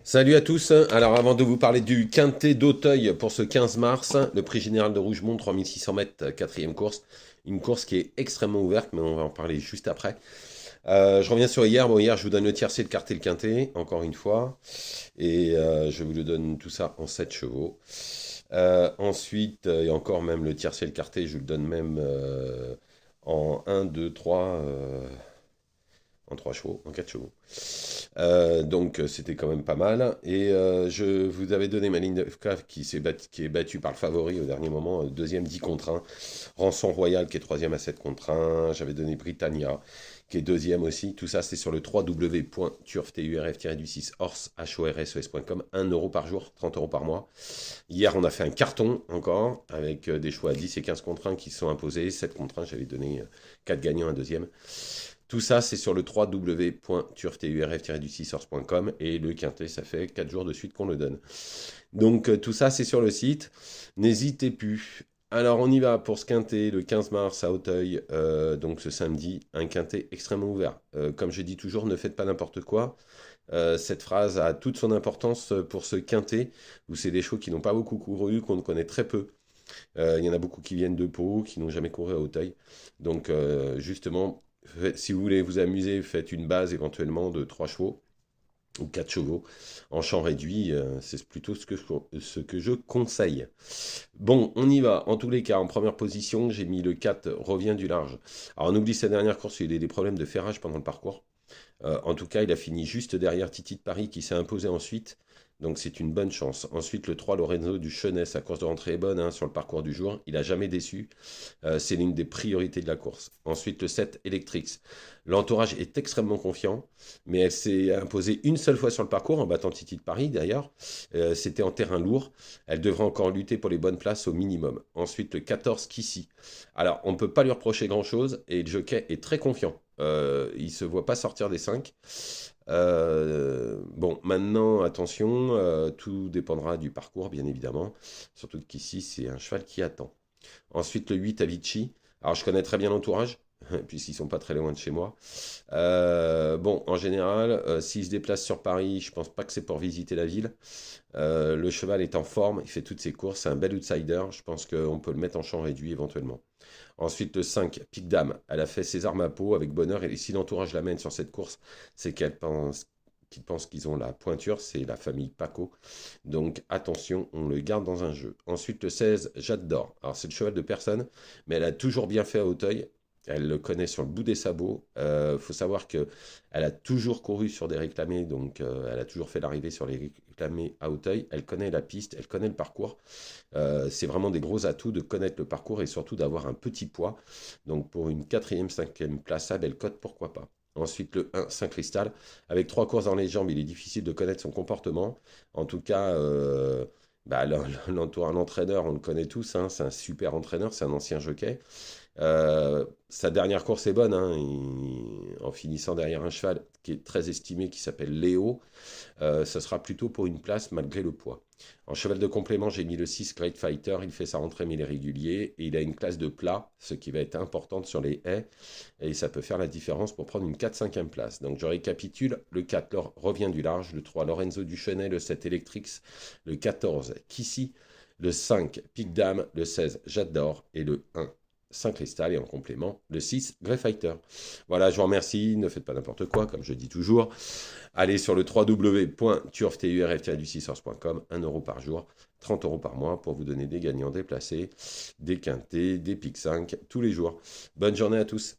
Salut à tous. Alors avant de vous parler du quintet d'Auteuil pour ce 15 mars, le prix général de Rougemont, 3600 mètres, quatrième course. Une course qui est extrêmement ouverte, mais on va en parler juste après. Je reviens sur hier. Bon, hier, je vous donne le tiercé, le quartet, le quintet, encore une fois. Et je vous le donne tout ça en 7 chevaux. Ensuite, et encore même le tiercé, le quartet, je vous le donne même en un, 2, 3. En 3 chevaux, en 4 chevaux. Donc c'était quand même pas mal. Et je vous avais donné ma ligne de FK qui est battue par le favori au dernier moment, deuxième 10 contre 1. Rançon Royal qui est troisième à 7 contre 1. J'avais donné Britannia qui est deuxième aussi. Tout ça c'est sur le www.turf-6horses.com. 1 € par jour, 30 € par mois. Hier on a fait un carton encore avec des choix à 10 et 15 contre 1 qui se sont imposés. 7 contre 1, j'avais donné 4 gagnants, un deuxième. Tout ça, c'est sur le www.turf-6horse.com et le quintet, ça fait 4 jours de suite qu'on le donne. Donc tout ça, c'est sur le site. N'hésitez plus. Alors on y va pour ce quintet le 15 mars à Auteuil, donc ce samedi, un quintet extrêmement ouvert. Comme je dis toujours, ne faites pas n'importe quoi. Cette phrase a toute son importance pour ce quintet, où c'est des chevaux qui n'ont pas beaucoup couru, qu'on connaît très peu. Il y en a beaucoup qui viennent de Pau, qui n'ont jamais couru à Auteuil. Donc justement, si vous voulez vous amuser, faites une base éventuellement de 3 chevaux ou 4 chevaux en champ réduit. C'est plutôt ce que je conseille. Bon, on y va. En tous les cas, en première position, j'ai mis le 4 revient du large. Alors on oublie sa dernière course, il a eu des problèmes de ferrage pendant le parcours. En tout cas, il a fini juste derrière Titi de Paris qui s'est imposé ensuite. Donc c'est une bonne chance. Ensuite, le 3 Lorenzo du Chenet, sa course de rentrée est bonne hein, sur le parcours du jour. Il n'a jamais déçu. C'est l'une des priorités de la course. Ensuite, le 7 Electrix. L'entourage est extrêmement confiant, mais elle s'est imposée une seule fois sur le parcours, en battant Titi de Paris d'ailleurs. C'était en terrain lourd. Elle devrait encore lutter pour les bonnes places au minimum. Ensuite, le 14 Kissy. Alors, on ne peut pas lui reprocher grand-chose, et le jockey est très confiant. Il ne se voit pas sortir des 5. Bon, maintenant, attention, tout dépendra du parcours, bien évidemment. Surtout qu'ici, c'est un cheval qui attend. Ensuite, le 8 Avicii. Alors, je connais très bien l'entourage, puisqu'ils sont pas très loin de chez moi. Bon, en général, s'il se déplace sur Paris, je pense pas que c'est pour visiter la ville. Le cheval est en forme, il fait toutes ses courses, c'est un bel outsider. Je pense qu'on peut le mettre en champ réduit éventuellement. Ensuite, le 5, Pic Dame. Elle a fait ses armes à peau avec bonheur. Et si l'entourage l'amène sur cette course, c'est qu'elle pense qu'ils pensent qu'ils ont la pointure, c'est la famille Paco. Donc attention, on le garde dans un jeu. Ensuite, le 16, Jade d'Or. Alors c'est le cheval de personne, mais elle a toujours bien fait à Auteuil. Elle le connaît sur le bout des sabots. Faut savoir que elle a toujours couru sur des réclamés, donc elle a toujours fait l'arrivée sur les réclamés à Auteuil. Elle connaît la piste, elle connaît le parcours. C'est vraiment des gros atouts de connaître le parcours et surtout d'avoir un petit poids. Donc pour une quatrième, cinquième place à Bellecote, pourquoi pas. Ensuite, le 1, Saint-Cristal. Avec 3 courses dans les jambes, il est difficile de connaître son comportement. En tout cas, bah, l'entraîneur, on le connaît tous, hein, c'est un super entraîneur, c'est un ancien jockey. Sa dernière course est bonne, hein, en finissant derrière un cheval qui est très estimé, qui s'appelle Léo. Ce sera plutôt pour une place malgré le poids. En cheval de complément, j'ai mis le 6 Great Fighter. Il fait sa rentrée, mais il est régulier. Et il a une classe de plat, ce qui va être importante sur les haies. Et ça peut faire la différence pour prendre une 4-5e place. Donc je récapitule. Le 4 revient du large. Le 3 Lorenzo Duchenet. Le 7 Electrix. Le 14 Kissy. Le 5 Pic Dame. Le 16 Jade d'Or. Et le 1 Saint-Cristal et en complément le 6 Grey Fighter. Voilà, je vous remercie, ne faites pas n'importe quoi, comme je dis toujours. Allez sur le www.turf-6horse.com, 1 € par jour, 30 € par mois pour vous donner des gagnants déplacés, des quintés, des pics 5 tous les jours. Bonne journée à tous.